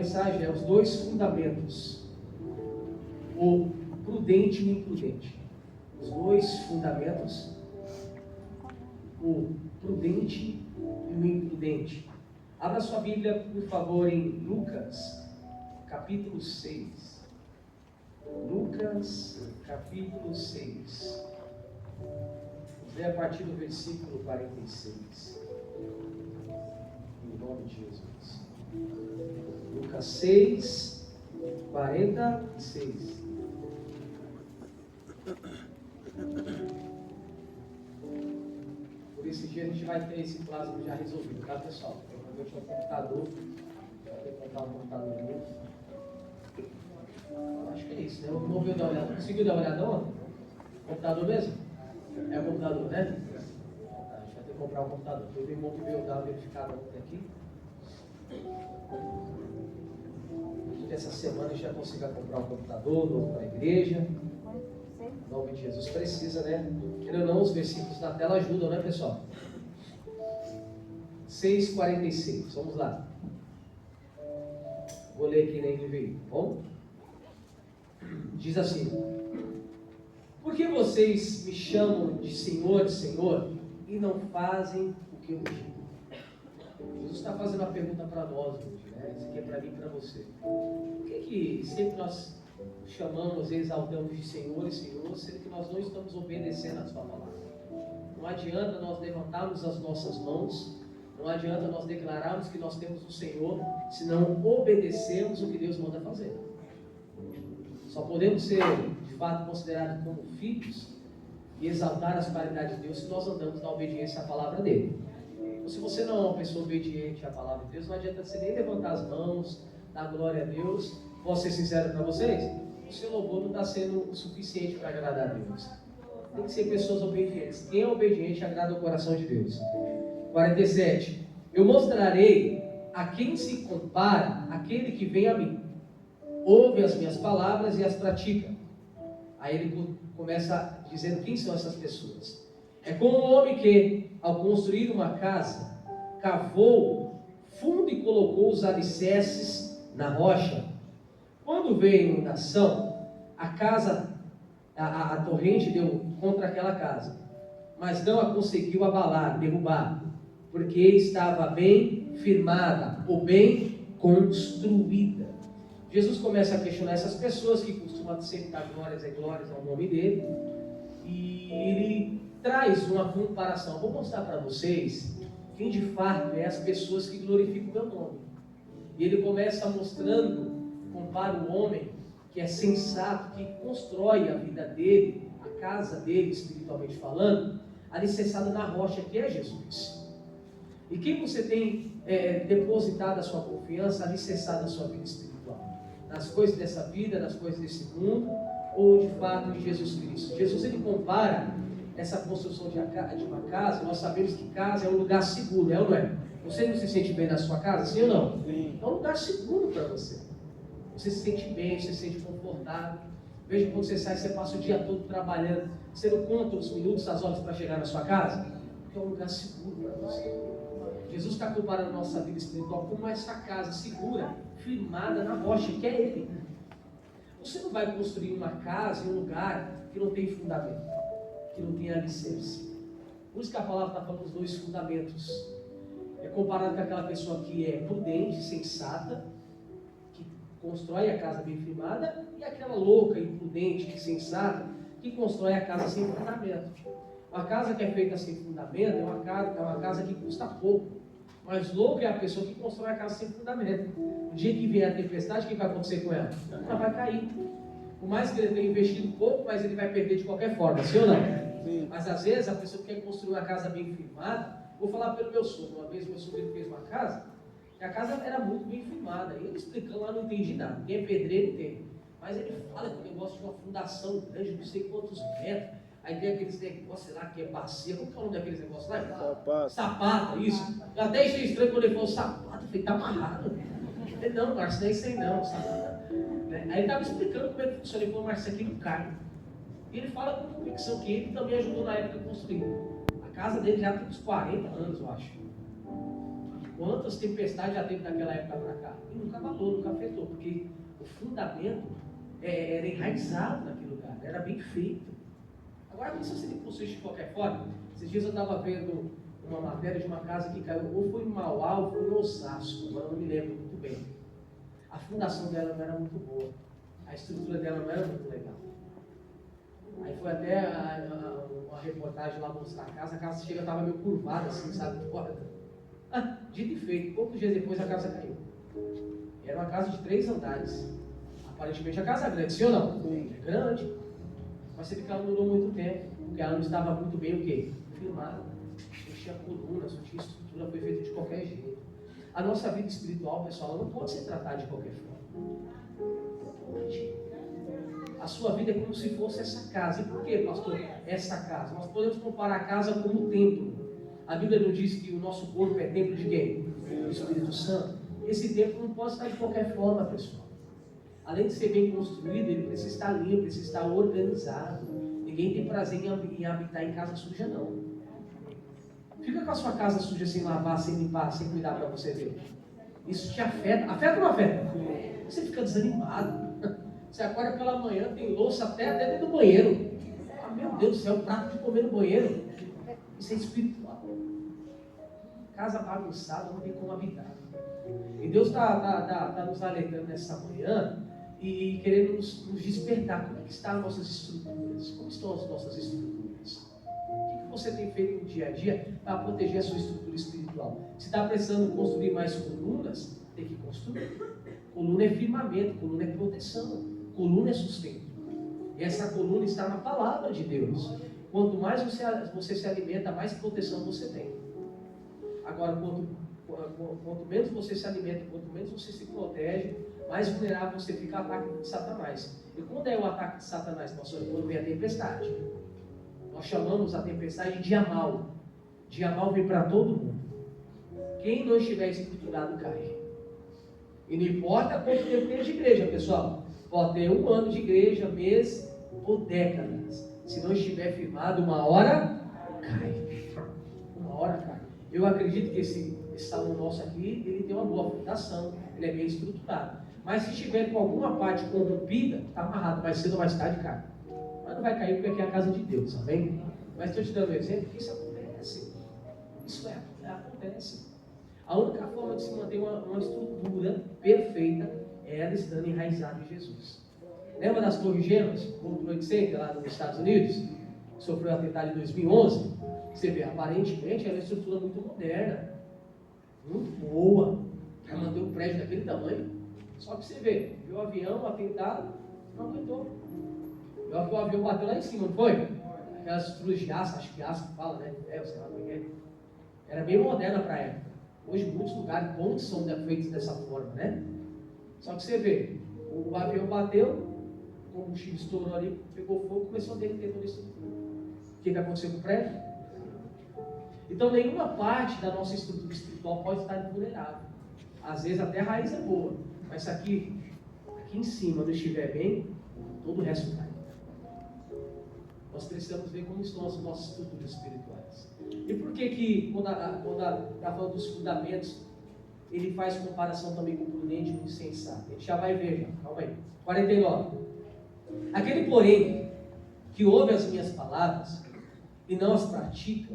mensagem é os dois fundamentos, o prudente e o imprudente. Os dois fundamentos, o prudente e o imprudente. Abra sua Bíblia, por favor, em Lucas, capítulo 6. Lucas, capítulo 6. Vamos ler a partir do versículo 46. Em nome de Jesus. Lucas 6, 46. Por esse dia a gente vai ter esse plasma já resolvido, tá, pessoal? Eu tinha um computador, vai ter que comprar um computador novo. Acho que é isso, né? Vamos ver, dar uma olhada. Conseguiu dar uma olhada ontem? Computador mesmo? É o computador, né? Tá, a gente vai ter que comprar um computador. Teve um irmão que veio dar uma verificada ontem aqui. Essa semana a gente já consiga comprar um computador novo para a igreja. Em nome de Jesus, precisa, né? Querendo ou não, os versículos da tela ajudam, né, pessoal? 6,46, vamos lá. Vou ler aqui na NVI, tá bom? Diz assim: por que vocês me chamam de Senhor, Senhor, e não fazem o que eu digo? Jesus está fazendo uma pergunta para nós hoje, né? Isso aqui é para mim e para você. Por que sempre nós chamamos, exaltamos de Senhor e Senhor, sendo que nós não estamos obedecendo a sua palavra? Não adianta nós levantarmos as nossas mãos, não adianta nós declararmos que nós temos o Senhor, se não obedecermos o que Deus manda fazer. Só podemos ser, de fato, considerados como filhos e exaltar as qualidades de Deus se nós andamos na obediência à palavra dele. Então, se você não é uma pessoa obediente à palavra de Deus, não adianta você nem levantar as mãos, dar glória a Deus. Posso ser sincero para vocês? O seu louvor não está sendo o suficiente para agradar a Deus. Tem que ser pessoas obedientes. Quem é obediente agrada o coração de Deus. 47. Eu mostrarei a quem se compara aquele que vem a mim. Ouve as minhas palavras e as pratica. Aí ele começa dizendo quem são essas pessoas. É como um homem que, ao construir uma casa, cavou fundo e colocou os alicerces na rocha. Quando veio a inundação, a torrente deu contra aquela casa, mas não a conseguiu abalar, derrubar, porque estava bem firmada ou bem construída. Jesus começa a questionar essas pessoas que costumam sempre dar glórias e glórias ao nome dele, e ele traz uma comparação. Vou mostrar para vocês quem de fato é as pessoas que glorificam o meu nome. E ele começa mostrando, compara o homem que é sensato, que constrói a vida dele, a casa dele, espiritualmente falando, alicerçado na rocha que é Jesus. E quem você tem depositado a sua confiança, alicerçado a sua vida espiritual? Nas coisas dessa vida, nas coisas desse mundo, ou de fato em Jesus Cristo? Jesus, ele compara essa construção de uma casa. Nós sabemos que casa é um lugar seguro, é ou não é? Você não se sente bem na sua casa, sim ou não? Sim. É um lugar seguro para você. Você se sente bem, você se sente confortável. Veja, quando você sai, você passa o dia todo trabalhando. Você não conta os minutos, as horas para chegar na sua casa? Porque é um lugar seguro para você. Jesus está comparando a nossa vida espiritual como essa casa segura, firmada na rocha, que é Ele. Você não vai construir uma casa em um lugar que não tem fundamento, que não tem alicerce. Por isso que a palavra está falando dos dois fundamentos. É comparado com aquela pessoa que é prudente, sensata, que constrói a casa bem firmada, e aquela louca, imprudente, insensata, que constrói a casa sem fundamento. Uma casa que é feita sem fundamento é uma casa que custa pouco. Mas louco é a pessoa que constrói a casa sem fundamento. O dia que vier a tempestade, o que vai acontecer com ela? Ela vai cair. Por mais que ele tenha investido pouco, mas ele vai perder de qualquer forma, sim ou não? Sim. Mas às vezes a pessoa que quer construir uma casa bem firmada, vou falar pelo meu sogro. Uma vez meu sogro fez uma casa, e a casa era muito bem firmada. E ele explicando lá, não entendi nada. Quem é pedreiro entende. Mas ele fala que o negócio de uma fundação grande, não sei quantos metros. Aí tem aqueles negócios, sei lá, que é bacia. Como que é o nome daqueles negócios lá? Sapata. Sapata, isso. Eu até achei estranho quando ele falou sapata. Eu falei, tá amarrado. Ele, não, Márcio, não é isso aí não, sapata. Aí ele estava explicando como é que funciona. Ele falou, Márcio, isso aqui não cai. E ele fala com convicção que ele também ajudou na época a construir. A casa dele já tem uns 40 anos, eu acho. Quantas tempestades já teve daquela época para cá? E nunca abalou, nunca fez porque o fundamento era enraizado naquele lugar, era bem feito. Agora, não sei se ele possui de qualquer forma. Esses dias eu estava vendo uma matéria de uma casa que caiu, ou foi em Mauá ou foi em Osasco, agora eu não me lembro muito bem. A fundação dela não era muito boa, a estrutura dela não era muito legal. Aí foi até uma reportagem lá mostrar a casa chega, estava meio curvada assim, sabe, fora. Dito e feito, poucos dias depois a casa caiu. Era uma casa de 3 andares. Aparentemente a casa é grande, sim ou não? É grande. Mas você vê que ela não durou muito tempo, porque ela não estava muito bem o quê? Firmada. Não tinha colunas, não tinha estrutura, foi feita de qualquer jeito. A nossa vida espiritual, pessoal, ela não pode ser tratada de qualquer forma. Não pode. A sua vida é como se fosse essa casa. E por que, pastor, essa casa? Nós podemos comparar a casa como um templo. A Bíblia não diz que o nosso corpo é templo de quem? Do Espírito Santo. Esse templo não pode estar de qualquer forma, pessoal. Além de ser bem construído, ele precisa estar limpo, precisa estar organizado. Ninguém tem prazer em habitar em casa suja, não. Fica com a sua casa suja sem lavar, sem limpar, sem cuidar para você ver. Isso te afeta. Afeta ou não afeta? Você fica desanimado. Você acorda pela manhã, tem louça até dentro do banheiro. Ah, meu Deus do céu, prato de comer no banheiro. Isso é espiritual. Casa bagunçada não tem como habitar. E Deus está nos alertando nessa manhã e querendo nos despertar. Como é que estão as nossas estruturas? Como estão as nossas estruturas? O que você tem feito no dia a dia para proteger a sua estrutura espiritual? Se está precisando construir mais colunas, tem que construir. Coluna é firmamento, coluna é proteção, coluna é sustento. E essa coluna está na palavra de Deus. Quanto mais você se alimenta, mais proteção você tem. Agora, quanto menos você se alimenta, quanto menos você se protege, mais vulnerável você fica ao ataque de Satanás. E quando é o ataque de Satanás, pastor? Quando vem a tempestade. Nós chamamos a tempestade de dia mal. Dia mal vem para todo mundo. Quem não estiver estruturado cai. E não importa quanto tempo tem de igreja, pessoal. Pode ter 1 ano de igreja, mês ou décadas. Se não estiver firmado, uma hora cai. Uma hora cai. Eu acredito que esse salão nosso aqui, ele tem uma boa fundação, ele é bem estruturado. Mas se estiver com alguma parte corrompida, está amarrado, mais cedo ou mais tarde cai. Mas não vai cair porque aqui é a casa de Deus, amém? Mas estou te dando um exemplo que isso acontece. Isso acontece. A única forma de se manter uma estrutura perfeita é ela estando enraizada em Jesus. Lembra das Torres Gêmeas, o World Trade Center lá nos Estados Unidos, que sofreu o atentado em 2011? Você vê, aparentemente era uma estrutura muito moderna, muito boa, para manter um prédio daquele tamanho. Só que você vê, viu o avião, o atentado, não aguentou. O avião bateu lá em cima, não foi? Aquelas estruturas de aço, acho que aço que fala, né? Sei lá como é. Era bem moderna para a época. Hoje, muitos lugares bons são feitos dessa forma, né? Só que você vê, o avião bateu, o combustível estourou ali, pegou fogo, começou a derreter toda a estrutura. O que aconteceu com o prédio? Então, nenhuma parte da nossa estrutura espiritual pode estar vulnerável. Às vezes, até a raiz é boa, mas se aqui em cima não estiver bem, todo o resto cai. Nós precisamos ver como estão as nossas estruturas espirituais. E por que quando está falando dos fundamentos, ele faz comparação também com o prudente e com o insensato? A gente já vai ver, já. Calma aí. 49. Aquele, porém, que ouve as minhas palavras e não as pratica,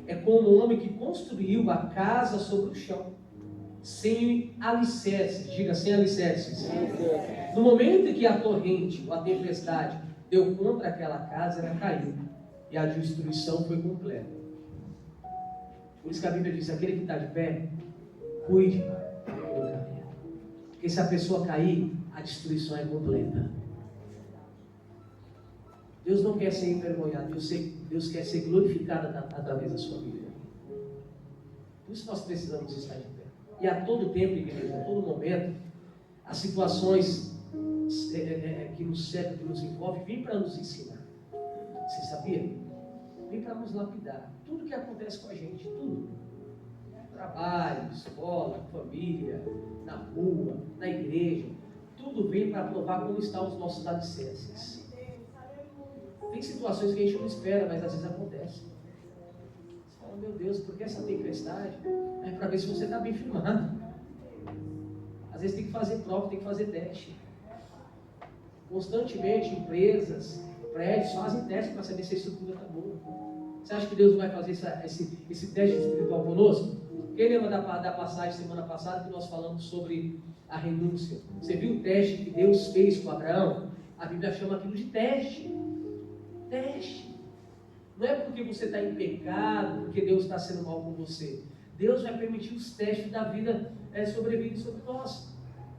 é como um homem que construiu a casa sobre o chão, sem alicerces. Diga, sem alicerces. No momento em que a torrente ou a tempestade deu contra aquela casa, ela caiu. E a destruição foi completa. Por isso que a Bíblia diz, aquele que está de pé, cuide do caminho. Porque se a pessoa cair, a destruição é completa. Deus não quer ser envergonhado, Deus quer ser glorificado através da sua vida. Por isso nós precisamos estar de pé. E a todo tempo, igreja, a todo momento, as situações que nos cercam, que nos envolvem, vêm para nos ensinar. Você sabia? Vem para nos lapidar. Tudo que acontece com a gente, tudo. Trabalho, escola, família, na rua, na igreja, tudo vem para provar como estão os nossos alicerces. Tem situações que a gente não espera, mas às vezes acontece. Você fala, meu Deus, por que essa tempestade? É para ver se você está bem firmado. Às Às vezes tem que fazer prova, tem que fazer teste. Constantemente, empresas, prédios fazem teste para saber se a estrutura está boa. Você acha que Deus não vai fazer esse teste espiritual conosco? Quem lembra da passagem semana passada que nós falamos sobre a renúncia? Você viu o teste que Deus fez com Abraão? A Bíblia chama aquilo de teste. Teste. Não é porque você está em pecado, porque Deus está sendo mal com você. Deus vai permitir os testes da vida sobrevirem sobre nós.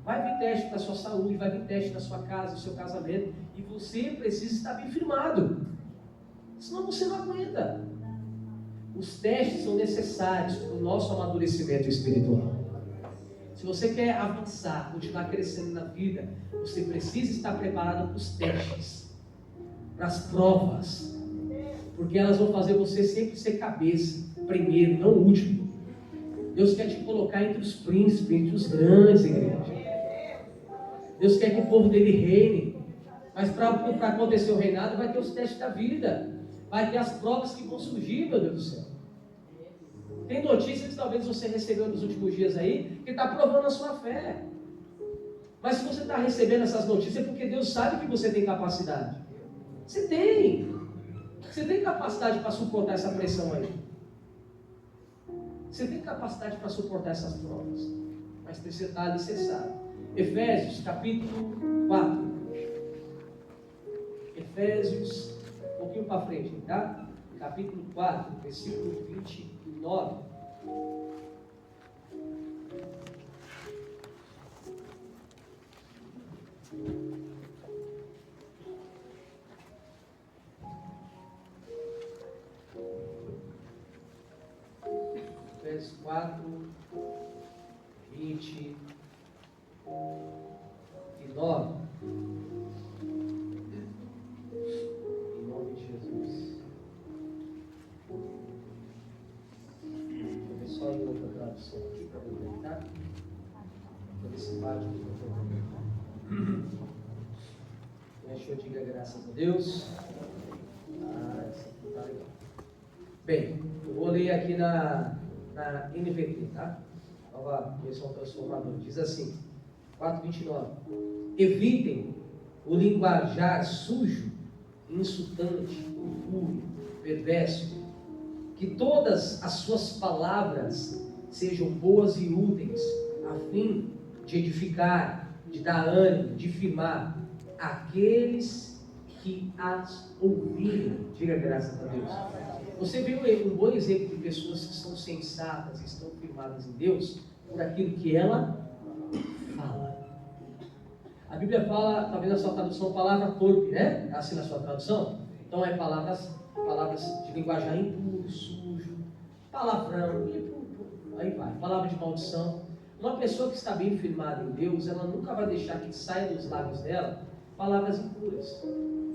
Vai vir teste para a sua saúde, vai vir teste na sua casa, no seu casamento. E você precisa estar bem firmado. Senão você não aguenta. Os testes são necessários para o nosso amadurecimento espiritual. Se você quer avançar, continuar crescendo na vida, você precisa estar preparado para os testes, para as provas. Porque elas vão fazer você sempre ser cabeça, primeiro, não último. Deus quer te colocar entre os príncipes, entre os grandes, igreja. Deus quer que o povo dele reine. Mas para acontecer o reinado, vai ter os testes da vida. Vai ter as provas que vão surgir, meu Deus do céu. Tem notícias que talvez você recebeu nos últimos dias aí, que está provando a sua fé. Mas se você está recebendo essas notícias, é porque Deus sabe que você tem capacidade. Você tem. Você tem capacidade para suportar essa pressão aí. Você tem capacidade para suportar essas provas. Mas precisa estar alicerçado. Efésios, capítulo 4. Efésios, um pouquinho para frente, tá? Capítulo 4, versículo 29. Efésios 4, 29. Em nome de Jesus. Deixa eu ver só em outra tradução aqui para ver, tá? Para ver se bate aqui para eu deixa eu diga graças a Deus. Isso aqui tá legal. Bem, eu vou ler aqui na NVT, tá? Nova versão transformadora. Diz assim, 4:29. Evitem o linguajar sujo, insultante, impuro, perverso. Que todas as suas palavras sejam boas e úteis, a fim de edificar, de dar ânimo, de firmar aqueles que as ouvirem. Diga graças a Deus. Você viu um bom exemplo de pessoas que são sensatas, estão firmadas em Deus, por aquilo que ela fala. A Bíblia fala, talvez na sua tradução, palavra torpe, né? Assim na sua tradução. Então é palavras de linguajar impuro, sujo, palavrão, aí vai, palavra de maldição. Uma pessoa que está bem firmada em Deus, ela nunca vai deixar que saia dos lábios dela palavras impuras.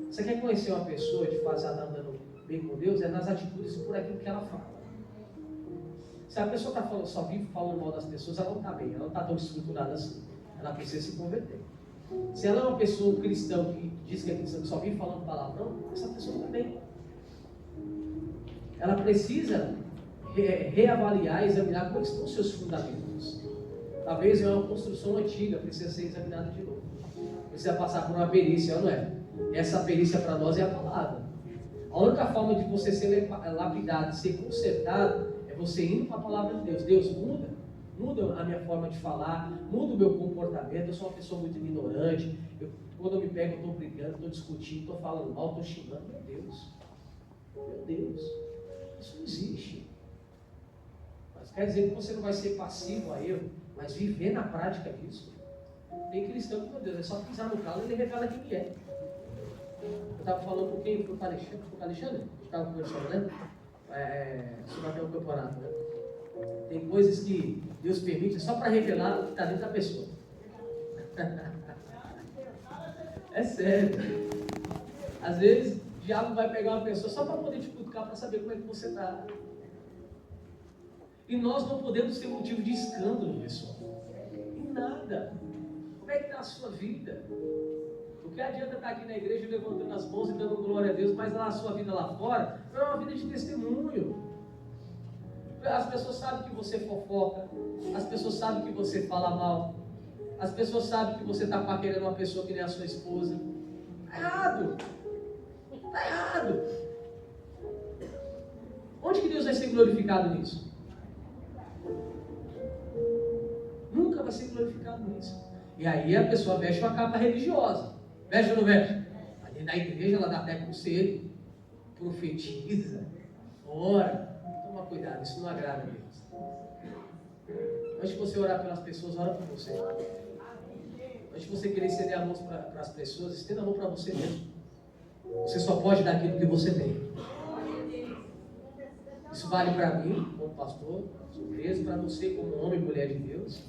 Você quer conhecer uma pessoa de fato ela andando bem com Deus? É nas atitudes e por aquilo que ela fala. Se a pessoa só vive falando mal das pessoas, ela não está bem, ela não está tão estruturada assim. Ela precisa se converter. Se ela é uma pessoa cristã que diz que é cristã, que só vive falando palavrão, essa pessoa está bem. Ela precisa reavaliar e examinar como estão os seus fundamentos. Talvez é uma construção antiga, precisa ser examinada de novo. Precisa passar por uma perícia, não é? Essa perícia para nós é a palavra. A única forma de você ser lapidado, ser consertado, é você indo para a palavra de Deus. Deus muda a minha forma de falar, muda o meu comportamento. Eu sou uma pessoa muito ignorante. Quando eu me pego, eu estou brigando, estou discutindo, estou falando mal, estou xingando. Meu Deus, isso não existe. Mas quer dizer que você não vai ser passivo a erro, mas viver na prática disso. Tem cristão que, meu Deus, é só pisar no calo e ele revela quem ele é. Eu estava falando com quem? Com o Alexandre? A gente estava conversando, né? Sobre até o campeonato, né? Tem coisas que Deus permite só para revelar o que está dentro da pessoa. É sério. Às vezes, o diabo vai pegar uma pessoa só para poder te cutucar, para saber como é que você está. E nós não podemos ser motivo de escândalo, pessoal. Em nada. Como é que está a sua vida? O que adianta estar aqui na igreja levantando as mãos e dando glória a Deus, mas lá a sua vida lá fora não é uma vida de testemunho. As pessoas sabem que você fofoca, as pessoas sabem que você fala mal, As pessoas sabem que você está paquerando uma pessoa que nem a sua esposa. Está errado. Está errado. Onde que Deus vai ser glorificado nisso? Nunca vai ser glorificado nisso. E aí a pessoa veste uma capa religiosa. Veste ou não veste? Ali na igreja ela dá até conselho. Profetiza. Ora. Toma cuidado, isso não agrada a Deus. Antes de você orar pelas pessoas, ora por você. Antes de você querer estender a mão para as pessoas, estenda a mão para você mesmo. Você só pode dar aquilo que você tem. Isso vale para mim, como pastor, surpresa, para você, como homem e mulher de Deus.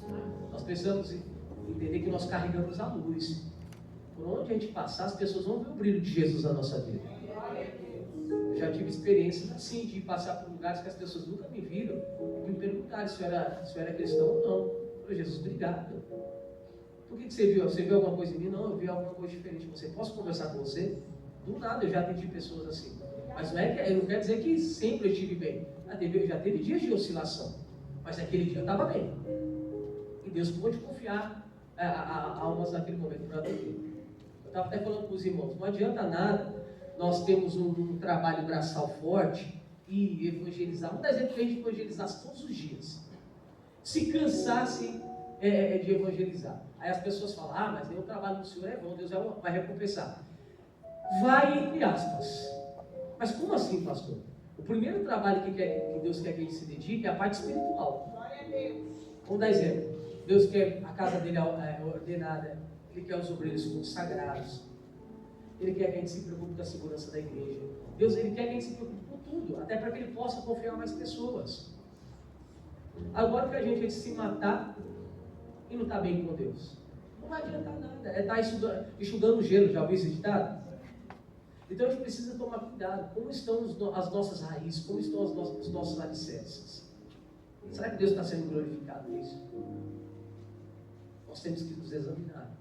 Nós precisamos entender que nós carregamos a luz. Por onde a gente passar, as pessoas vão ver o brilho de Jesus na nossa vida. Eu já tive experiências assim, de passar por lugares que as pessoas nunca me viram, e me perguntaram se eu era cristão ou não. Eu falei, Jesus, obrigado. Por que você viu? Você viu alguma coisa em mim? Não, eu vi alguma coisa diferente. Você posso conversar com você? Do nada, eu já atendi pessoas assim. Mas não quer dizer que sempre eu estive bem. Já teve dias de oscilação. Mas naquele dia eu estava bem. E Deus pôde confiar almas naquele momento para atender. Eu estava até falando com os irmãos, não adianta nada nós temos um trabalho braçal forte e evangelizar. Vamos dar exemplo que a gente evangelizasse todos os dias. Se cansasse de evangelizar. Aí as pessoas falam, mas o trabalho do Senhor é bom, Deus vai recompensar. Vai entre aspas. Mas como assim, pastor? O primeiro trabalho que Deus quer que a gente se dedique é a parte espiritual. Vamos dar exemplo. Deus quer a casa dele ordenada. Ele quer os obreiros consagrados. Ele quer que a gente se preocupe com a segurança da igreja. Deus, Ele quer que a gente se preocupe com tudo. Até para que Ele possa confiar mais pessoas. Agora que a gente se matar e não está bem com Deus, não vai adiantar nada. É estar enxugando gelo. Já ouviu esse ditado? Então a gente precisa tomar cuidado. Como estão as nossas raízes? Como estão os nossos alicerces? Será que Deus está sendo glorificado nisso? Nós temos que nos examinar.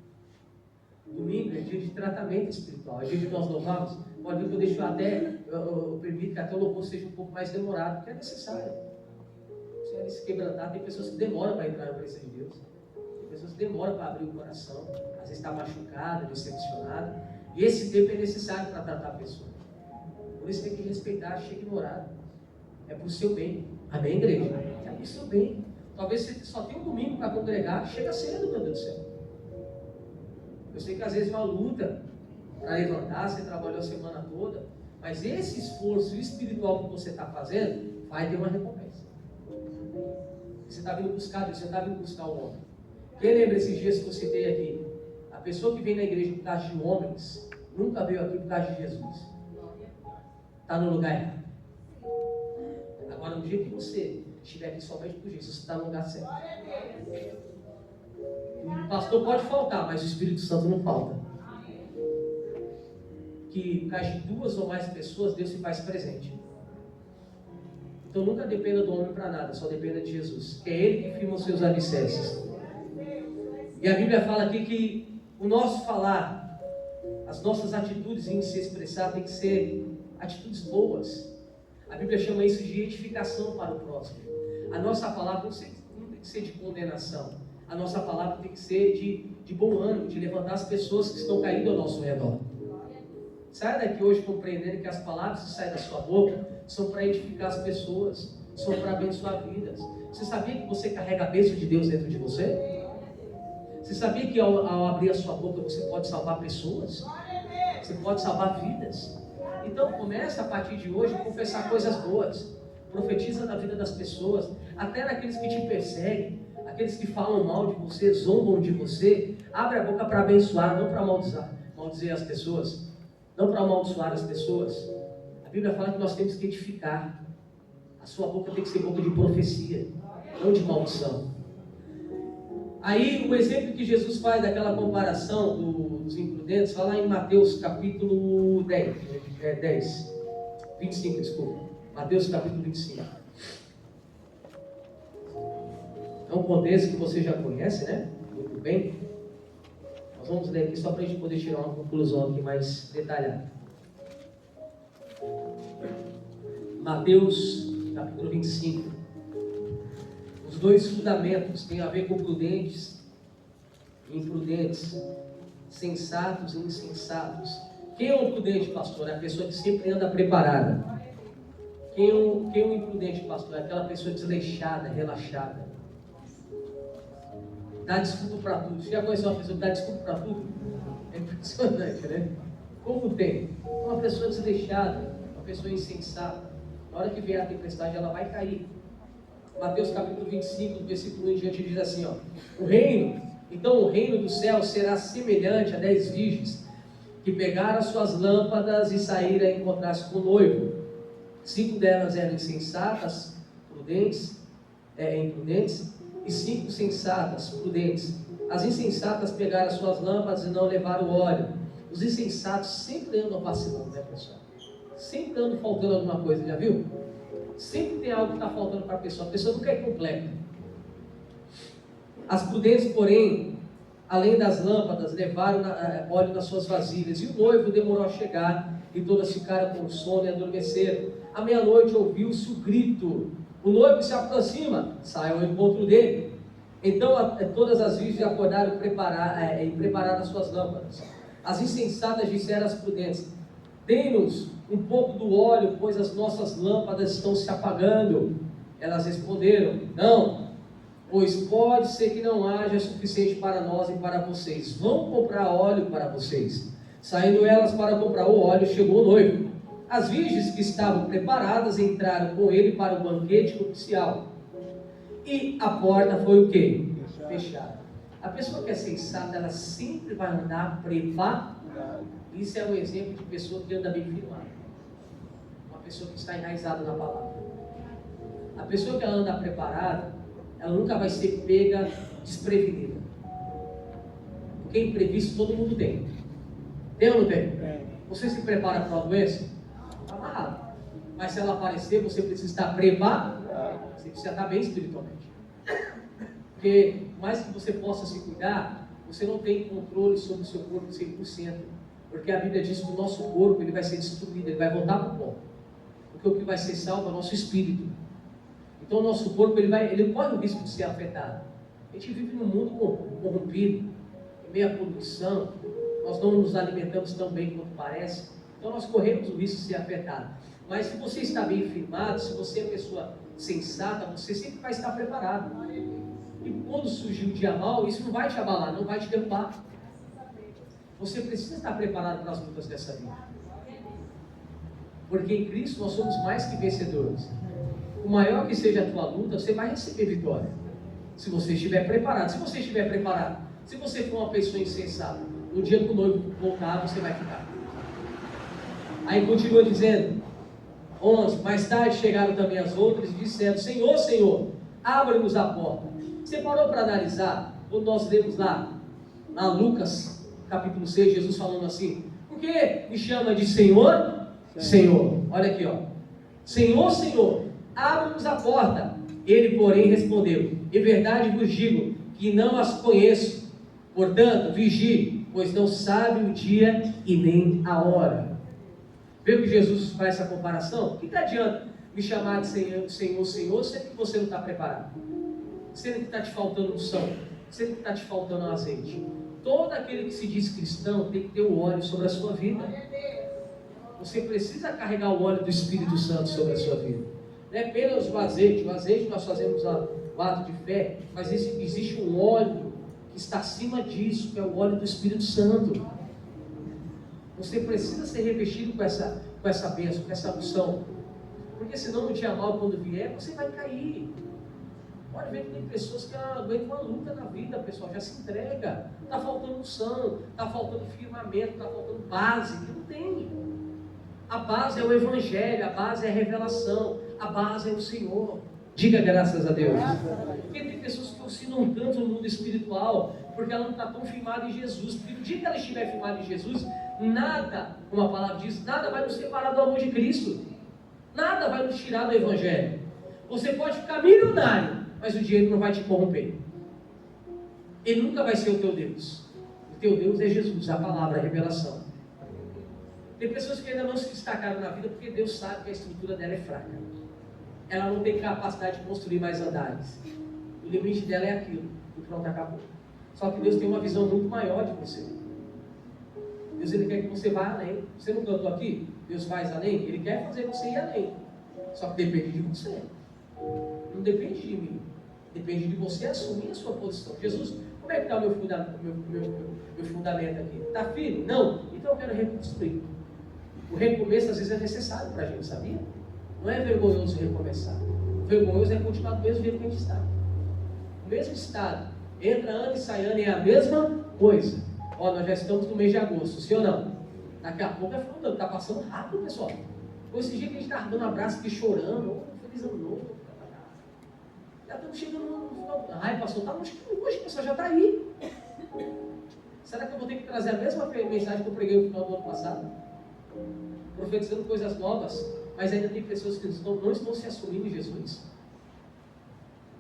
Domingo é dia de tratamento espiritual. É dia de nós louvarmos. Pode ver que eu deixo eu permito que até o louvor seja um pouco mais demorado, porque é necessário. Se ele se quebrantar, tem pessoas que demoram para entrar na presença de Deus. Tem pessoas que demoram para abrir o coração. Às vezes está machucada, decepcionada. E esse tempo é necessário para tratar a pessoa. Por isso tem que respeitar, chega ignorado. É para o seu bem. Amém, igreja? É para o seu bem. Talvez você só tenha um domingo para congregar, chega cedo, meu Deus do céu. Eu sei que às vezes é uma luta para levantar, você trabalhou a semana toda, mas esse esforço espiritual que você está fazendo, vai ter uma recompensa. Você está vindo buscar Deus, você está vindo buscar o homem. Quem lembra esses dias que eu citei aqui? A pessoa que vem na igreja por causa de homens, nunca veio aqui por causa de Jesus. Está no lugar errado. Agora, no dia que você estiver aqui somente por Jesus, você está no lugar certo. O pastor pode faltar, mas o Espírito Santo não falta. Que por causa de 2 ou mais pessoas, Deus se faz presente. Então nunca dependa do homem para nada, só dependa de Jesus. Que é Ele que firma os seus alicerces. E a Bíblia fala aqui que o nosso falar, as nossas atitudes em se expressar, tem que ser atitudes boas. A Bíblia chama isso de edificação para o próximo. A nossa palavra não tem que ser de condenação. A nossa palavra tem que ser de bom ânimo, de levantar as pessoas que estão caídas ao nosso redor. Saia daqui hoje compreendendo que as palavras que saem da sua boca são para edificar as pessoas, são para abençoar vidas. Você sabia que você carrega a bênção de Deus dentro de você? Você sabia que ao abrir a sua boca você pode salvar pessoas? Você pode salvar vidas? Então comece a partir de hoje a confessar coisas boas. Profetiza na vida das pessoas, até naqueles que te perseguem, aqueles que falam mal de você, zombam de você. Abre a boca para abençoar, não para maldizer as pessoas, não para amaldiçoar as pessoas. A Bíblia fala que nós temos que edificar. A sua boca tem que ser boca de profecia, não de maldição. Aí o exemplo que Jesus faz daquela comparação dos imprudentes, fala lá em Mateus capítulo 25, desculpa. Mateus capítulo 25. É um contexto que você já conhece, né? Muito bem. Nós vamos ler aqui só para a gente poder tirar uma conclusão aqui mais detalhada. Mateus capítulo 25. Os 2 fundamentos têm a ver com prudentes imprudentes, sensatos e insensatos. Quem é um prudente, pastor? É a pessoa que sempre anda preparada. Quem é um imprudente, pastor? É aquela pessoa desleixada, relaxada. Dá desculpa para tudo. Você já conheceu uma pessoa que dá desculpa para tudo? É impressionante, né? Como tem? Uma pessoa desleixada, uma pessoa insensata. Na hora que vier a tempestade, ela vai cair. Mateus capítulo 25, versículo 1 em diante, diz assim, ó. Então o reino do céu será semelhante a 10 virgens que pegaram as suas lâmpadas e saíram a encontrar-se com o noivo. 5 delas eram insensatas, imprudentes, e 5 sensatas, prudentes. As insensatas pegaram as suas lâmpadas e não levaram óleo. Os insensatos sempre andam vacilando, né, pessoal? Sempre andam faltando alguma coisa, já viu? Sempre tem algo que está faltando para a pessoa nunca é completa. As prudentes, porém, além das lâmpadas, levaram óleo nas suas vasilhas, e o noivo demorou a chegar, e todas ficaram com sono e adormeceram. À meia-noite ouviu-se o grito, o noivo se aproxima, sai ao encontro dele. Então todas as virgens acordaram e prepararam as suas lâmpadas. As insensatas disseram às prudentes: dê-nos um pouco do óleo, pois as nossas lâmpadas estão se apagando. Elas responderam: não, pois pode ser que não haja suficiente para nós e para vocês. Vão comprar óleo para vocês. Saindo elas para comprar o óleo, chegou o noivo. As virgens que estavam preparadas entraram com ele para o banquete nupcial. E a porta foi o quê? Fechada. A pessoa que é sensata, ela sempre vai andar preparada. Isso é um exemplo de pessoa que anda bem firmada. Uma pessoa que está enraizada na palavra. A pessoa que ela anda preparada, ela nunca vai ser pega desprevenida. Porque imprevisto todo mundo tem. Tem ou não tem? Você se prepara para uma doença? Está amarrado. Mas se ela aparecer, você precisa estar preparado. Você precisa estar bem espiritualmente. Porque mais que você possa se cuidar, você não tem controle sobre o seu corpo 100%. Porque a Bíblia diz que o nosso corpo ele vai ser destruído, ele vai voltar para o pó. Porque o que vai ser salvo é o nosso espírito. Então o nosso corpo ele corre o risco de ser afetado. A gente vive num mundo corrompido, em meio à poluição, nós não nos alimentamos tão bem quanto parece, então nós corremos o risco de ser afetado. Mas se você está bem firmado, se você é pessoa sensata, você sempre vai estar preparado. E quando surgir o dia mal, isso não vai te abalar, não vai te derrubar. Você precisa estar preparado para as lutas dessa vida. Porque em Cristo nós somos mais que vencedores. O maior que seja a tua luta, você vai receber vitória. Se você estiver preparado. Se você estiver preparado. Se você for uma pessoa insensata, no dia que o noivo voltar, você vai ficar. Aí continua dizendo, 11, mais tarde chegaram também as outras e disseram: Senhor, Senhor, abre-nos a porta. Você parou para analisar, quando nós lemos lá Lucas, capítulo 6, Jesus falando assim: por que me chama de Senhor? Senhor. Olha aqui, ó. Senhor, Senhor, abre-nos a porta. Ele, porém, respondeu: em verdade vos digo que não as conheço. Portanto, vigie, pois não sabe o dia e nem a hora. Vê que Jesus faz essa comparação? O que adianta me chamar de Senhor, Senhor, Senhor, sendo que você não está preparado? Sendo que está te faltando unção, sendo que está te faltando azeite. Todo aquele que se diz cristão tem que ter o óleo sobre a sua vida. Você precisa carregar o óleo do Espírito Santo sobre a sua vida. Não é apenas o azeite nós fazemos o ato de fé, mas existe um óleo que está acima disso, que é o óleo do Espírito Santo. Você precisa ser revestido com essa bênção, com essa unção. Porque senão no dia mal, quando vier, você vai cair. Pode ver que tem pessoas que não aguentam uma luta na vida, pessoal, já se entrega. Está faltando unção, está faltando firmamento, está faltando base, que não tem. A base é o Evangelho, a base é a revelação, a base é o Senhor. Diga graças a Deus. Porque tem pessoas que oscilam tanto no mundo espiritual, porque ela não está tão firmada em Jesus. Porque no dia que ela estiver firmada em Jesus, nada, como a palavra diz, nada vai nos separar do amor de Cristo. Nada vai nos tirar do Evangelho. Você pode ficar milionário, mas o dinheiro não vai te corromper. Ele nunca vai ser o teu Deus. O teu Deus é Jesus, a palavra, a revelação. Tem pessoas que ainda não se destacaram na vida porque Deus sabe que a estrutura dela é fraca. Ela não tem capacidade de construir mais andares. O limite dela é aquilo. E pronto, acabou. Só que Deus tem uma visão muito maior de você. Deus, Ele quer que você vá além. Você não cantou aqui? Deus faz além? Ele quer fazer você ir além. Só que depende de você. Não depende de mim. Depende de você assumir a sua posição. Jesus, como é que está o meu fundamento aqui? Está firme? Não. Então eu quero reconstruir. O recomeço às vezes é necessário para a gente, sabia? Não é vergonhoso recomeçar. O vergonhoso é continuar do mesmo jeito que a gente está. O mesmo estado. Entra ano e sai ano, é a mesma coisa. Ó, nós já estamos no mês de agosto, sim ou não? Daqui a pouco está passando rápido, pessoal. Esse dia que a gente estava dando um abraço aqui chorando, feliz ano novo. Já estamos chegando no final. Ai, pastor, tá hoje o pessoal já está aí. Será que eu vou ter que trazer a mesma mensagem que eu preguei no final do ano passado? Profetizando coisas novas, mas ainda tem pessoas que não estão se assumindo em Jesus.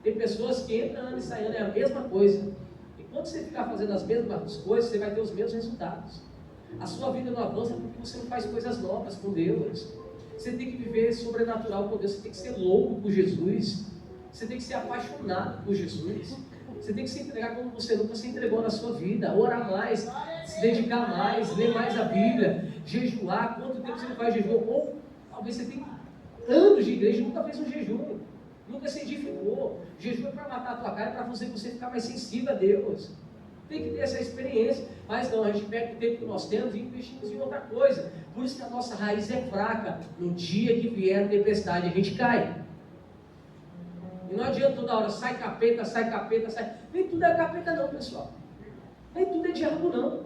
Tem pessoas que entram ano e saem ano, é a mesma coisa. E quando você ficar fazendo as mesmas coisas, você vai ter os mesmos resultados. A sua vida não avança porque você não faz coisas novas com Deus. Você tem que viver sobrenatural com Deus, você tem que ser louco por Jesus. Você tem que ser apaixonado por Jesus. Você tem que se entregar como você nunca se entregou na sua vida. Orar mais, se dedicar mais, ler mais a Bíblia, jejuar. Quanto tempo você não faz jejum? Ou talvez você tenha anos de igreja e nunca fez um jejum. Nunca se edificou. Jejum é para matar a tua cara, para fazer você ficar mais sensível a Deus. Tem que ter essa experiência. Mas não, a gente pega o tempo que nós temos e investimos em outra coisa. Por isso que a nossa raiz é fraca. No dia que vier a tempestade, a gente cai. E não adianta toda hora, sai capeta, sai. Nem tudo é capeta não, pessoal. Nem tudo é diabo não.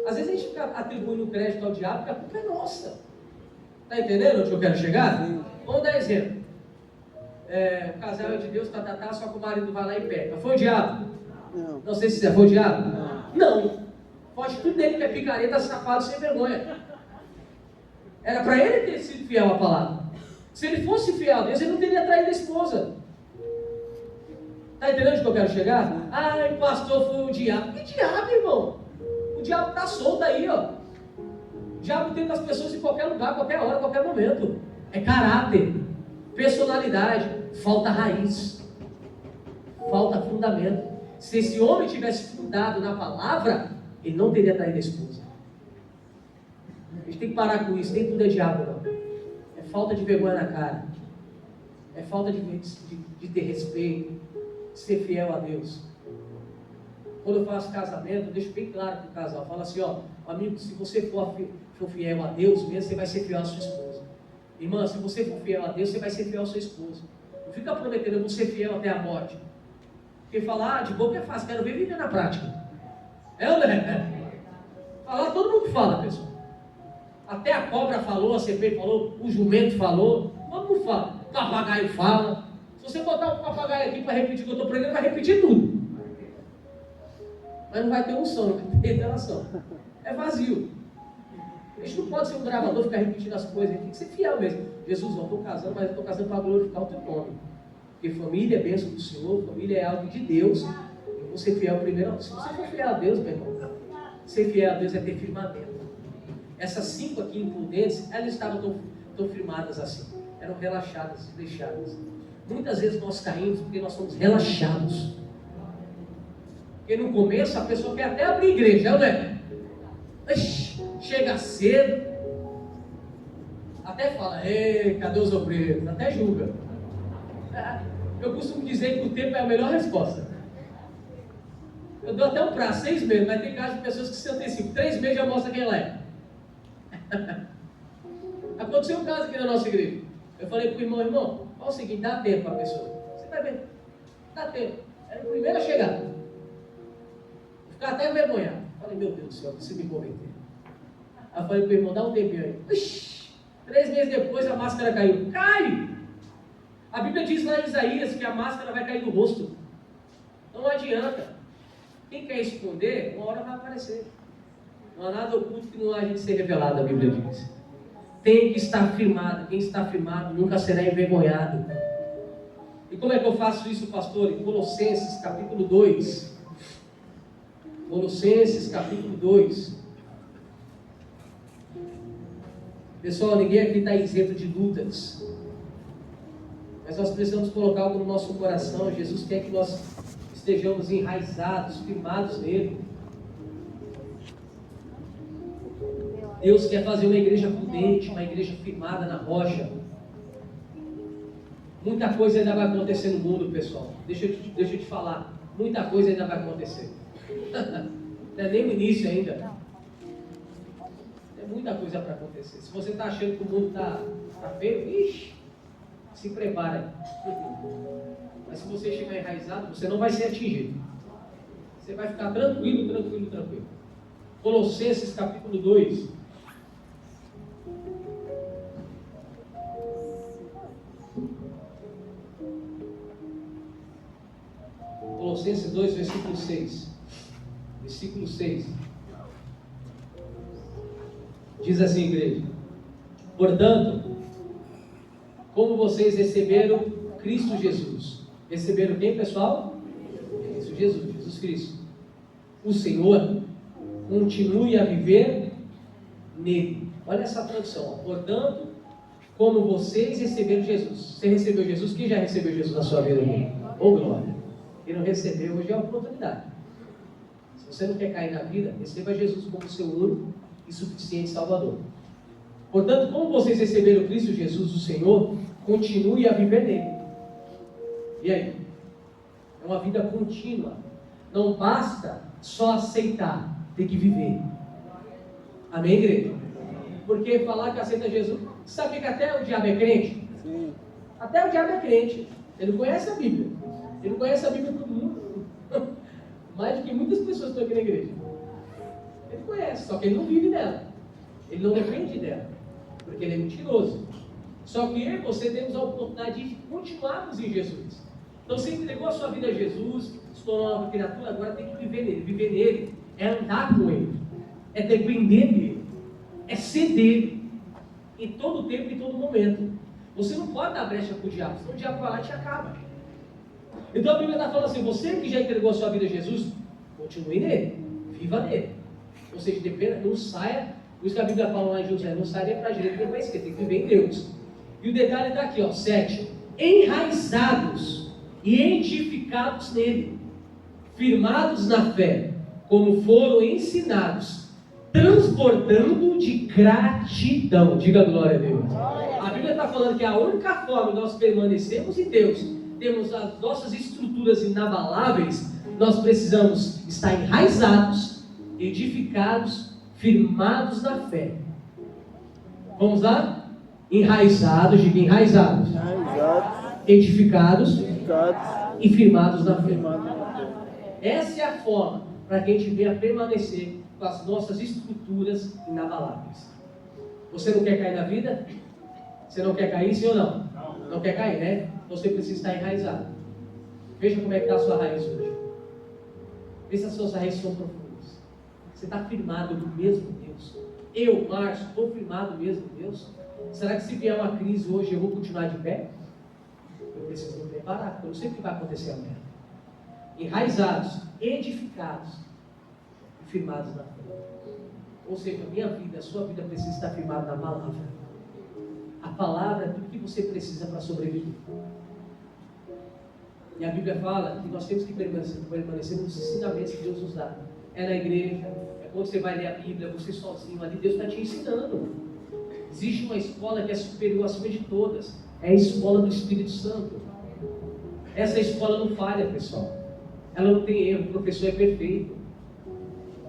Às vezes a gente fica atribuindo crédito ao diabo, porque a culpa é nossa. Está entendendo onde eu quero chegar? Vamos dar exemplo. O casal é de Deus, só que o marido vai lá e peca. Foi o diabo? Não sei se foi o diabo. Não. Pode tudo dele que é picareta, safado, sem vergonha. Era para ele ter sido fiel à palavra. Se ele fosse fiel a Deus, ele não teria traído a esposa. Está entendendo onde que eu quero chegar? Ai, pastor, foi o diabo. Que diabo, irmão? O diabo está solto aí, ó. O diabo tenta as pessoas em qualquer lugar, qualquer hora, qualquer momento. É caráter, personalidade, falta raiz, falta fundamento. Se esse homem tivesse fundado na palavra, ele não teria traído a esposa. A gente tem que parar com isso, nem tudo é diabo, não. É falta de vergonha na cara. É falta de ter respeito, de ser fiel a Deus. Quando eu faço casamento, eu deixo bem claro para o casal. Eu falo assim, ó, amigo, se você for fiel a Deus mesmo, você vai ser fiel à sua esposa. Irmã, se você for fiel a Deus, você vai ser fiel à sua esposa. Não fica prometendo, eu vou ser fiel até a morte. Porque falar de boca é fácil, quero ver viver na prática. É ou não é? Falar, todo mundo fala, pessoal. Até a cobra falou, a serpente falou, o jumento falou, todo mundo fala. O papagaio fala. Se você botar um papagaio aqui para repetir o que eu estou pregando, vai repetir tudo. Mas não vai ter unção, não vai ter revelação. É vazio. A gente não pode ser um gravador, ficar repetindo as coisas, a gente tem que ser fiel mesmo. Jesus, não, estou casando, mas estou casando para glorificar o teu nome. Porque família é bênção do Senhor, família é algo de Deus. Eu vou ser fiel primeiro. Se você for fiel a Deus, meu irmão, ser fiel a Deus é ter firmamento. Essas 5 aqui imprudentes, elas estavam tão firmadas assim. Eram relaxadas, deixadas. Muitas vezes nós caímos porque nós somos relaxados. Porque no começo a pessoa quer até abrir igreja, não é? Chega cedo, até fala, ei, cadê os obreiros? Até julga. Eu costumo dizer que o tempo é a melhor resposta. Eu dou até um prazo, 6 meses, mas tem casos de pessoas que se antecipam. 3 meses já mostra quem ela é. Aconteceu um caso aqui na nossa igreja. Eu falei para o irmão, olha o seguinte, dá tempo para a pessoa. Você vai ver, dá tempo. Era o primeiro a chegar. Vou ficar até envergonhado. Falei, meu Deus do céu, você me converter. Aí eu falei para o irmão, dá um tempinho aí. 3 meses depois a máscara caiu. Cai! A Bíblia diz lá em Isaías que a máscara vai cair do rosto. Não adianta. Quem quer esconder, uma hora vai aparecer. Não há nada oculto que não há de ser revelado, a Bíblia diz. Tem que estar firmado. Quem está firmado nunca será envergonhado. E como é que eu faço isso, pastor? Em Colossenses capítulo 2. Colossenses capítulo 2. Pessoal, ninguém aqui está isento de lutas. Mas nós precisamos colocar algo no nosso coração. Jesus quer que nós estejamos enraizados, firmados nele. Deus quer fazer uma igreja prudente, uma igreja firmada na rocha. Muita coisa ainda vai acontecer no mundo, pessoal. Deixa eu te falar. Muita coisa ainda vai acontecer. Não é nem o início ainda. Tem muita coisa para acontecer. Se você está achando que o mundo está feio, ixi, se prepara. Mas se você chegar enraizado, você não vai ser atingido. Você vai ficar tranquilo, tranquilo, tranquilo. Colossenses capítulo 2. Colossenses 2, versículo 6. Versículo 6. Diz assim, igreja: portanto, como vocês receberam Cristo Jesus. Receberam quem, pessoal? Cristo Jesus, Jesus Cristo. O Senhor, continue a viver nele. Olha essa tradução. Ó. Portanto, como vocês receberam Jesus. Você recebeu Jesus? Quem já recebeu Jesus na sua vida? Ô glória. Quem não recebeu, hoje é a oportunidade. Se você não quer cair na vida, receba Jesus como seu único e suficiente Salvador. Portanto, como vocês receberam Cristo Jesus, o Senhor, continue a viver nele. E aí? É uma vida contínua. Não basta só aceitar, tem que viver. Amém, igreja? Porque falar que aceita Jesus, sabe que até o diabo é crente? Sim. Até o diabo é crente. Ele não conhece a Bíblia. Ele não conhece a Bíblia todo mundo. Mais do que muitas pessoas estão aqui na igreja. Ele conhece, só que ele não vive nela. Ele não depende dela. Porque ele é mentiroso. Só que eu e você temos a oportunidade de continuarmos em Jesus. Então você entregou a sua vida a Jesus, se tornou uma nova criatura, agora tem que viver nele. Viver nele é andar com ele. É depender dele. É ser dele. Em todo tempo e em todo momento. Você não pode dar brecha para o diabo, senão o diabo vai lá e te acaba. Então a Bíblia está falando assim: você que já entregou a sua vida a Jesus, continue nele, viva nele. Ou seja, dependa, não saia, por isso que a Bíblia fala lá em José, não saia nem para a direita nem para a esquerda, tem que viver em Deus. E o detalhe está aqui, ó, 7. Enraizados e edificados nele, firmados na fé, como foram ensinados, transbordando de gratidão. Diga glória a Deus. A Bíblia está falando que a única forma de nós permanecermos em Deus, temos as nossas estruturas inabaláveis, nós precisamos estar enraizados, edificados, firmados na fé. Vamos lá? Enraizados, diga enraizados. Edificados e firmados na fé. Essa é a forma para que a gente venha permanecer com as nossas estruturas inabaláveis. Você não quer cair na vida? Você não quer cair, sim ou não? Não quer cair, né? Você precisa estar enraizado. Veja como é que está a sua raiz hoje. Veja se as suas raízes são profundas. Você está firmado no mesmo Deus. Eu, Márcio, estou firmado no mesmo Deus. Será que se vier uma crise hoje eu vou continuar de pé? Eu preciso me preparar, porque eu não sei o que vai acontecer amanhã. Enraizados, edificados e firmados na fé. Ou seja, a minha vida, a sua vida precisa estar firmada na palavra. A palavra é tudo que você precisa para sobreviver. E a Bíblia fala que nós temos que permanecer nos ensinamentos que Deus nos dá. É na igreja, é quando você vai ler a Bíblia, você sozinho, ali Deus está te ensinando. Existe uma escola que é superior acima de todas. É a escola do Espírito Santo. Essa escola não falha, pessoal. Ela não tem erro, o professor é perfeito.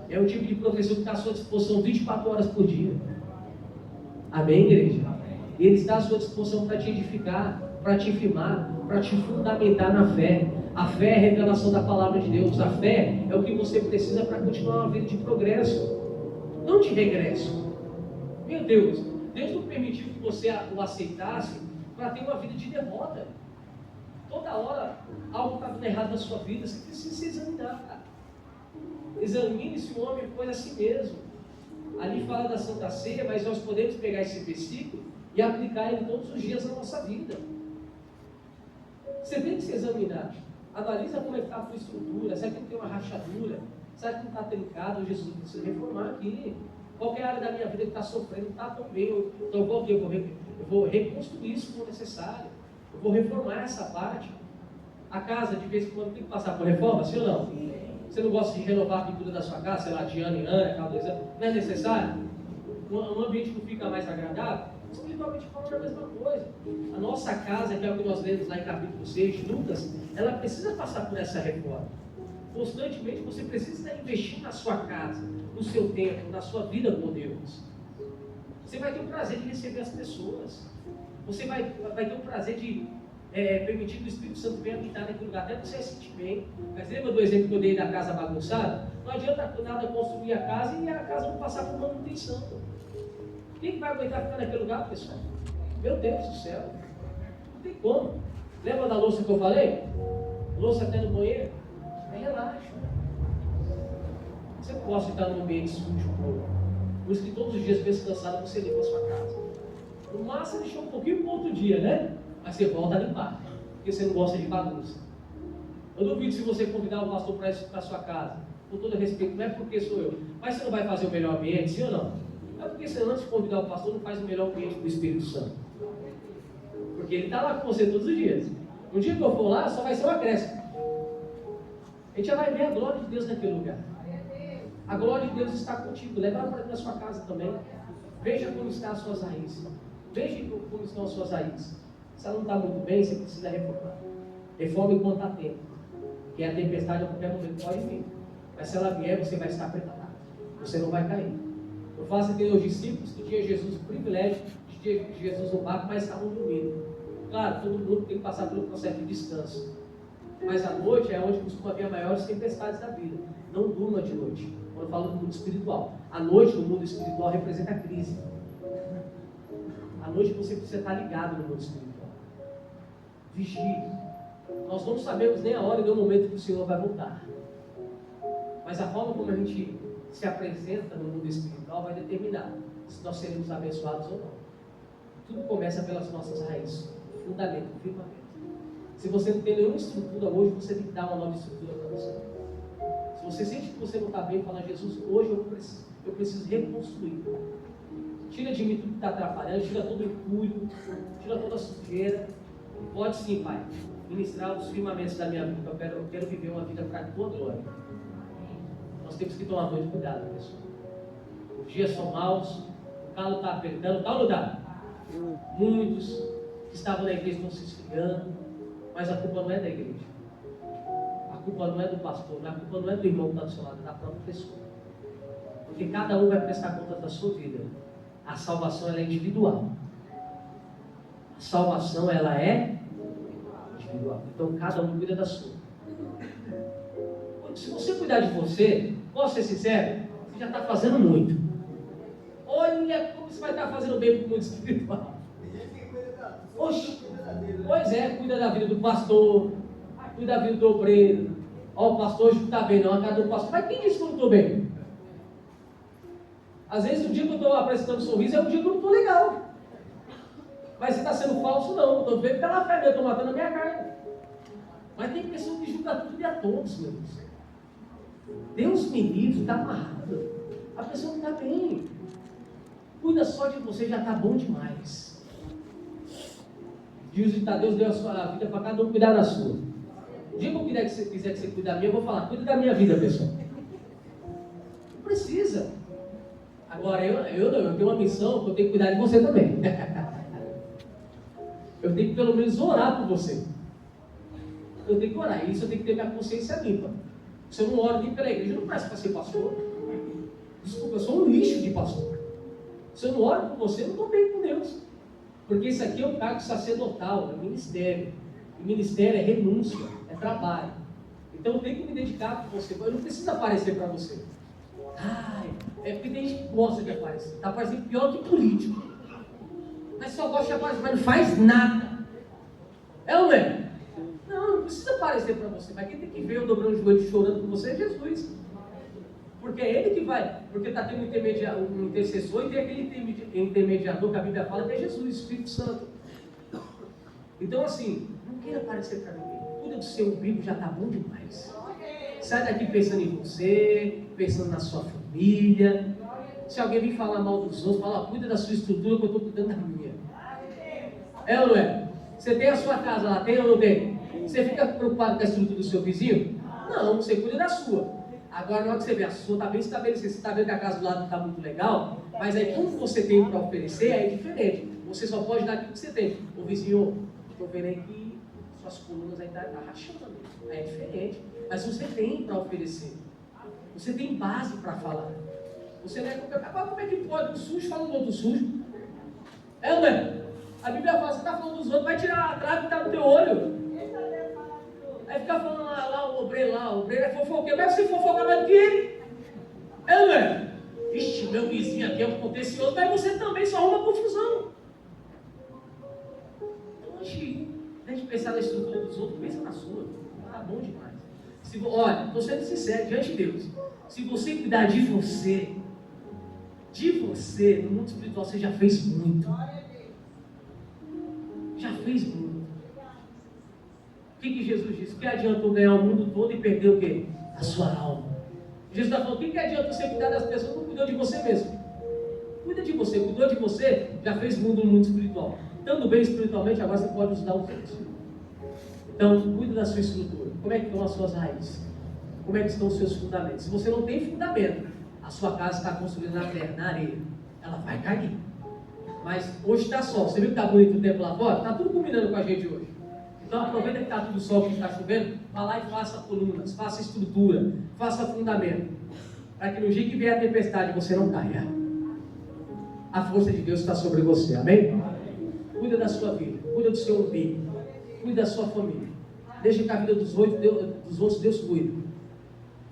É o tipo de professor que está à sua disposição 24 horas por dia. Amém, igreja? Ele está à sua disposição para te edificar, para te firmar, para te fundamentar na fé. A fé é a revelação da palavra de Deus. A fé é o que você precisa para continuar uma vida de progresso, não de regresso. Meu Deus, Deus não permitiu que você o aceitasse para ter uma vida de derrota. Toda hora algo está dando errado na sua vida, você precisa se examinar, cara. Examine se o homem foi assim mesmo. Ali fala da Santa Ceia, mas nós podemos pegar esse versículo e aplicar ele todos os dias na nossa vida. Você tem que se examinar. Analisa como é que está a tua estrutura. Será que não tem uma rachadura? Será que não está trincado? Jesus precisa reformar aqui. Qualquer área da minha vida que está sofrendo, não está tão bem. Então eu vou reconstruir isso se for necessário. Eu vou reformar essa parte. A casa, de vez em quando, tem que passar por reforma, sim ou não? Você não gosta de renovar a pintura da sua casa, sei lá, de ano em ano, cada 2 anos? Não é necessário? Um ambiente não fica mais agradável? Espiritualmente falando, é a mesma coisa. A nossa casa, que é o que nós lemos lá em capítulo 6 de Lucas, ela precisa passar por essa reforma. Constantemente você precisa estar investindo na sua casa, no seu tempo, na sua vida com Deus. Você vai ter o prazer de receber as pessoas. Você vai ter o prazer de permitir que o Espírito Santo venha habitar naquele lugar, até você se sentir bem. Mas lembra do exemplo que eu dei da casa bagunçada? Não adianta nada construir a casa e a casa não passar por manutenção. Quem vai aguentar ficar naquele lugar, pessoal? Meu Deus do céu. Não tem como. Lembra da louça que eu falei? Louça até no banheiro? Aí relaxa. Você não gosta de estar num ambiente sujo, por isso que todos os dias, vezes cansado, você limpa a sua casa. No máximo, deixa um pouquinho para outro dia, né? Mas você volta a limpar, porque você não gosta de bagunça. Eu duvido se você convidar o pastor para ir para a sua casa, com todo respeito, não é porque sou eu, mas você não vai fazer o melhor ambiente, sim ou não? Não é porque você, antes de convidar o pastor, não faz o melhor ambiente do Espírito Santo. Porque ele está lá com você todos os dias. Um dia que eu for lá, só vai ser um acréscimo. A gente já vai ver a glória de Deus naquele lugar. A glória de Deus está contigo. Leva ela para dentro da sua casa também. Veja como estão as suas raízes. Veja como estão as suas raízes. Se ela não está muito bem, você precisa reformar. Reforma enquanto há tempo. Porque a tempestade a qualquer momento pode vir. Mas se ela vier, você vai estar preparado. Você não vai cair. Eu faço entender aos discípulos que tinha Jesus o privilégio de ter Jesus no barco, mas estavam dormindo. Claro, todo mundo tem que passar pelo processo de descanso. Mas a noite é onde costuma haver as maiores tempestades da vida. Não durma de noite. Quando eu falo do mundo espiritual. A noite no mundo espiritual representa a crise. À noite você precisa estar ligado no mundo espiritual. Vigie. Nós não sabemos nem a hora e nem o momento que o Senhor vai voltar. Mas a forma como a gente se apresenta no mundo espiritual vai determinar se nós seremos abençoados ou não. Tudo começa pelas nossas raízes. Fundamento, firmamento. Se você não tem nenhuma estrutura hoje, você tem que dar uma nova estrutura para você. Se você sente que você não está bem, fala, Jesus, hoje eu preciso reconstruir. Tira de mim tudo que está atrapalhando, tira todo o entulho, tira toda a sujeira. Pode sim, Pai, ministrar os firmamentos da minha vida. Eu quero viver uma vida para a tua glória. Nós temos que tomar muito cuidado, pessoal. Os dias são maus, o calo está apertando, está ou não está? Muitos que estavam na igreja estão se esfriando, mas a culpa não é da igreja. A culpa não é do pastor, a culpa não é do irmão que está do seu lado, é da própria pessoa. Porque cada um vai prestar conta da sua vida. A salvação ela é individual. A salvação ela é individual. Então cada um cuida da sua. Se você cuidar de você, posso ser sincero, você já está fazendo muito. Olha como você vai estar fazendo bem para o mundo espiritual. Oxe, pois é, cuida da vida do pastor, cuida da vida do obreiro. Ó, o pastor hoje não está bem, não, a casa do pastor. Mas quem disse que eu não estou bem? Às vezes o dia que eu estou apresentando sorriso é um dia que eu não estou legal. Mas você está sendo falso, não. Estou vendo pela fé, eu estou matando a minha carne. Mas tem pessoas que julgam tudo e a todos, meu Deus. Deus me livre, está amarrado. A pessoa não está bem. Cuida só de você, já está bom demais. Diz o ditado, Deus deu a sua vida para cada um cuidar da sua. O dia que eu quiser que você cuide da minha, eu vou falar, cuida da minha vida, pessoal. Não precisa. Agora, eu tenho uma missão que eu tenho que cuidar de você também. Eu tenho que pelo menos orar por você. Eu tenho que orar, e isso eu tenho que ter minha consciência limpa. Se eu não oro nem pela igreja, eu não presto para ser pastor. Desculpa, eu sou um lixo de pastor. Se eu não oro por você, eu não estou bem com Deus. Porque isso aqui é um cargo sacerdotal, é ministério. E ministério é renúncia, é trabalho. Então eu tenho que me dedicar para você. Eu não preciso aparecer para você. Ai, é porque tem gente que gosta de aparecer. Está aparecendo pior que político. Mas só gosta de aparecer, mas não faz nada. É ou não é? Não precisa aparecer para você. Mas quem tem que ver eu dobrando o joelho chorando com você é Jesus. Porque é Ele que vai. Porque está tendo um intercessor e tem aquele intermediador que a Bíblia fala que é Jesus, Espírito Santo. Então assim, não queira aparecer para ninguém. Cuida do seu umbigo, já está bom demais. Sai daqui pensando em você, pensando na sua família. Se alguém vir falar mal dos outros, fala, cuida da sua estrutura que eu estou cuidando da minha. É ou não é? Você tem a sua casa lá, tem ou não tem? Você fica preocupado com a estrutura do seu vizinho? Não, você cuida da sua. Agora, na hora que você vê, a sua está bem estabelecida, você está vendo que a casa do lado está muito legal, mas aí como você tem para oferecer, aí é diferente. Você só pode dar aquilo que você tem. Ô vizinho, estou vendo aí que suas colunas aí estão rachando. Aí é diferente. Mas você tem para oferecer. Você tem base para falar. Você não é qualquer... Agora, como é que pode? Um sujo falando do outro sujo? É ou não é? A Bíblia fala, você está falando dos outros, vai tirar a trave que está no teu olho. Aí fica falando lá o obreiro é fofoqueiro, mas você fofoca mais do que ele. É ou não é? Ixi, meu vizinho aqui é um contencioso, mas você também só arruma confusão. Então, antes de pensar na estrutura dos outros, pensa na sua. Tá bom demais. Olha, estou sendo sincero, diante de Deus. Se você cuidar de você, no mundo espiritual, você já fez muito. Já fez muito. O que Jesus disse? Que adiantou ganhar o mundo todo e perder o quê? A sua alma. Jesus está falando, o que adianta você cuidar das pessoas? Não cuidou de você mesmo. Cuida de você, cuidou de você, já fez muito no mundo espiritual. Estando bem espiritualmente, agora você pode ajudar os outros. Então, cuida da sua estrutura. Como é que estão as suas raízes? Como é que estão os seus fundamentos? Se você não tem fundamento, a sua casa está construída na terra, na areia. Ela vai cair. Mas hoje está sol. Você viu que está bonito o tempo lá fora? Está tudo combinando com a gente hoje. Então aproveita que está tudo sol, que está chovendo, vá lá e faça colunas, faça estrutura, faça fundamento. Para que no dia que vier a tempestade você não caia. A força de Deus está sobre você, amém? Cuida da sua vida, cuida do seu umbigo, cuida da sua família. Deixa que a vida dos outros Deus cuida.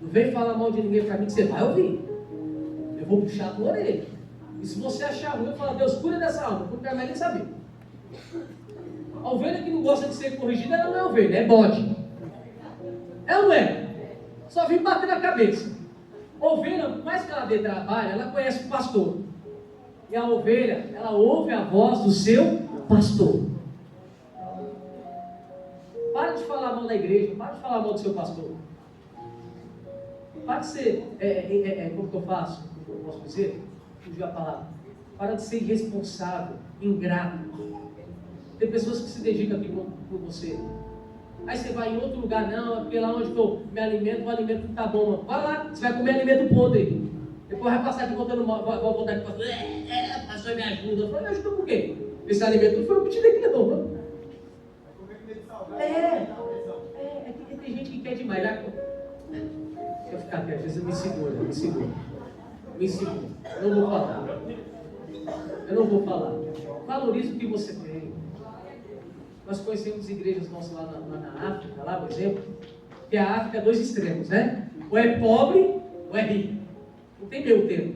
Não vem falar mal de ninguém para mim que você vai ouvir. Eu vou puxar a tua orelha. E se você achar ruim, eu falo, Deus, cuida dessa alma, não quero mais nem saber. A ovelha que não gosta de ser corrigida, ela não é ovelha, é bode. É ou não é? Só vem bater na cabeça. A ovelha, por mais que ela dê trabalho, ela conhece o pastor. E a ovelha, ela ouve a voz do seu pastor. Para de falar mal da igreja, para de falar mal do seu pastor. Para de ser, como que eu faço? Eu posso dizer? Fugiu a palavra. Para de ser irresponsável, ingrato. Tem pessoas que se dedicam aqui por você. Aí você vai em outro lugar, não, é porque lá onde eu me alimento, o alimento não está bom. Não. Vai lá, você vai comer alimento podre. Depois vai passar aqui contando mal, vai voltar aqui e falar, pastor, me ajuda. Eu falo, me ajuda por quê? Esse alimento não foi eu que te dei, não. Tem gente que quer demais. Deixa eu ficar quieto, Jesus me segura. Eu não vou falar. Valorize o que você tem. Nós conhecemos igrejas nossas lá na África, lá por exemplo, que a África é dois extremos, né? Ou é pobre ou é rico. Não tem meio termo.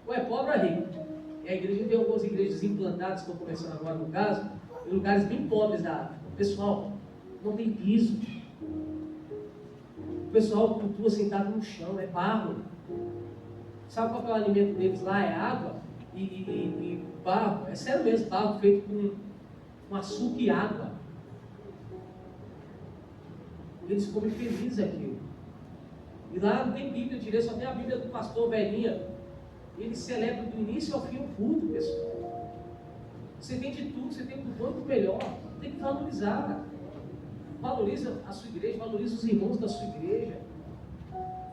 Ou é pobre ou é rico. E a igreja tem algumas igrejas implantadas, estou começando agora no caso, em lugares bem pobres da África. Pessoal, não tem piso. O pessoal cultua sentado no chão, é barro. Sabe qual é o alimento deles lá? É água e barro. É sério mesmo, barro feito com açúcar e água. Eles comem felizes aquilo. E lá não tem Bíblia direito, só tem a Bíblia do pastor velhinha. Ele celebra do início ao fim o culto, pessoal. Você tem de tudo, você tem do bom e do melhor. Tem que valorizar. Valoriza a sua igreja, valoriza os irmãos da sua igreja.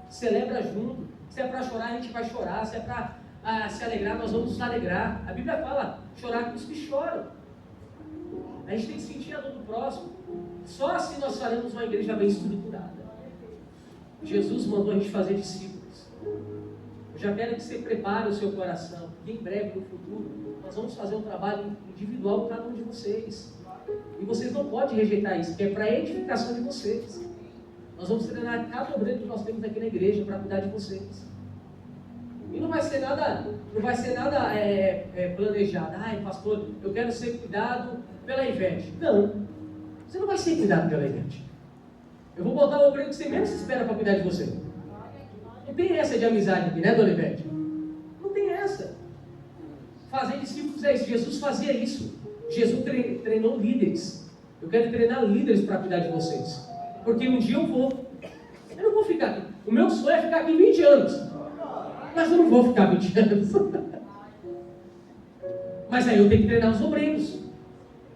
Celebra junto. Se é para chorar, a gente vai chorar. Se é para se alegrar, nós vamos nos alegrar. A Bíblia fala, chorar com os que choram. A gente tem que sentir a dor do próximo. Só assim nós faremos uma igreja bem estruturada. Jesus mandou a gente fazer discípulos. Eu já quero que você prepare o seu coração, porque em breve, no futuro, nós vamos fazer um trabalho individual com cada um de vocês. E vocês não podem rejeitar isso, que é para a edificação de vocês. Nós vamos treinar cada obreiro que nós temos aqui na igreja para cuidar de vocês. E não vai ser nada planejado. Ai, pastor, eu quero ser cuidado pela Ivete. Não, você não vai ser cuidado pela Ivete. Eu vou botar o obreiro que você menos espera para cuidar de você. Não tem essa de amizade aqui, né, dona Ivete? Não tem essa. Fazer discípulos é isso. Jesus fazia isso. Jesus treinou líderes. Eu quero treinar líderes para cuidar de vocês. Porque um dia eu não vou ficar aqui. O meu sonho é ficar aqui 20 anos. Mas eu não vou ficar 20 anos. Mas aí eu tenho que treinar os obreiros.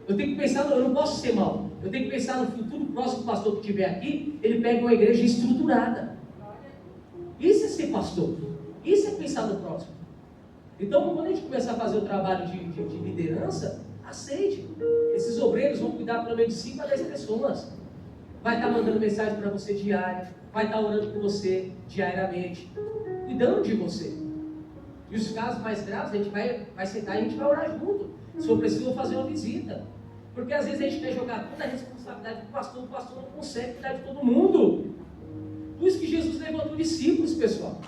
Eu tenho que pensar, eu não posso ser mal. Eu tenho que pensar no futuro próximo pastor que estiver aqui, ele pega uma igreja estruturada. Isso é ser pastor. Isso é pensar no próximo. Então, quando a gente começar a fazer o trabalho de liderança, aceite. Esses obreiros vão cuidar pelo menos de 5 a 10 pessoas. Vai estar mandando mensagem para você diária, vai estar orando por você diariamente, cuidando de você. E os casos mais graves, a gente vai sentar e a gente vai orar junto. Se for preciso, eu vou fazer uma visita. Porque às vezes a gente quer jogar toda a responsabilidade do pastor, o pastor não consegue cuidar de todo mundo. Por isso que Jesus levantou discípulos, pessoal.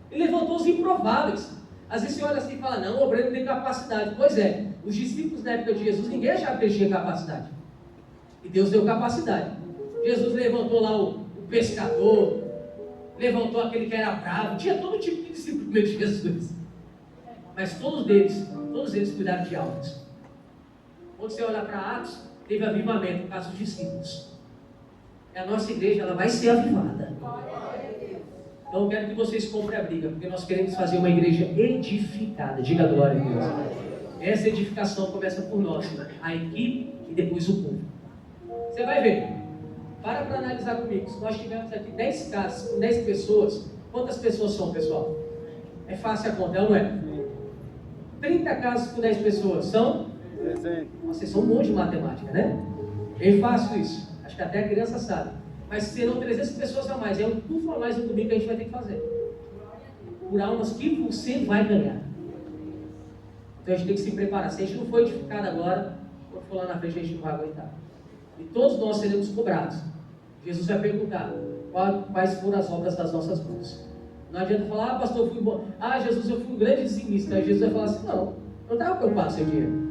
Ele levantou os improváveis. Às vezes você olha assim e fala, não, o obreiro não tem capacidade. Pois é, os discípulos na época de Jesus, ninguém achava que eles tinham capacidade. E Deus deu capacidade. Jesus levantou lá o pescador, levantou aquele que era bravo, tinha todo tipo de discípulo no meio de Jesus. Mas todos eles cuidaram de almas. Quando você olha para Atos, teve avivamento no caso dos discípulos. E a nossa igreja, ela vai ser avivada. Então eu quero que vocês comprem a briga, porque nós queremos fazer uma igreja edificada. Diga glória a Deus. Essa edificação começa por nós, a equipe e depois o povo. Você vai ver. Para analisar comigo. Se nós tivermos aqui 10 casas com 10 pessoas, quantas pessoas são, pessoal? É fácil a conta, não é? 30 casas com 10 pessoas são? Vocês são bons de matemática, né? Bem fácil isso. Acho que até a criança sabe. Mas serão 300 pessoas a mais. É um tufo a mais no domingo que a gente vai ter que fazer. Por almas que você vai ganhar. Então a gente tem que se preparar. Se a gente não for edificado agora, quando for lá na frente a gente não vai aguentar. E todos nós seremos cobrados. Jesus vai perguntar quais foram as obras das nossas mãos. Não adianta falar, pastor, eu fui bom. Jesus, eu fui um grande dizimista. Aí Jesus vai falar assim, não estava preocupado com seu dinheiro.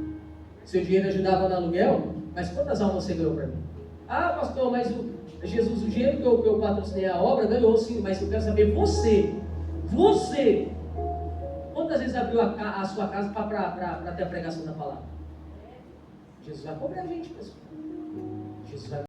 Seu dinheiro ajudava no aluguel, mas quantas almas você ganhou para mim? Pastor, mas Jesus, o dinheiro que eu patrocinei a obra, ganhou sim, mas eu quero saber você, quantas vezes abriu a sua casa para ter a pregação da palavra? Jesus vai cobrar a gente, pessoal. Jesus vai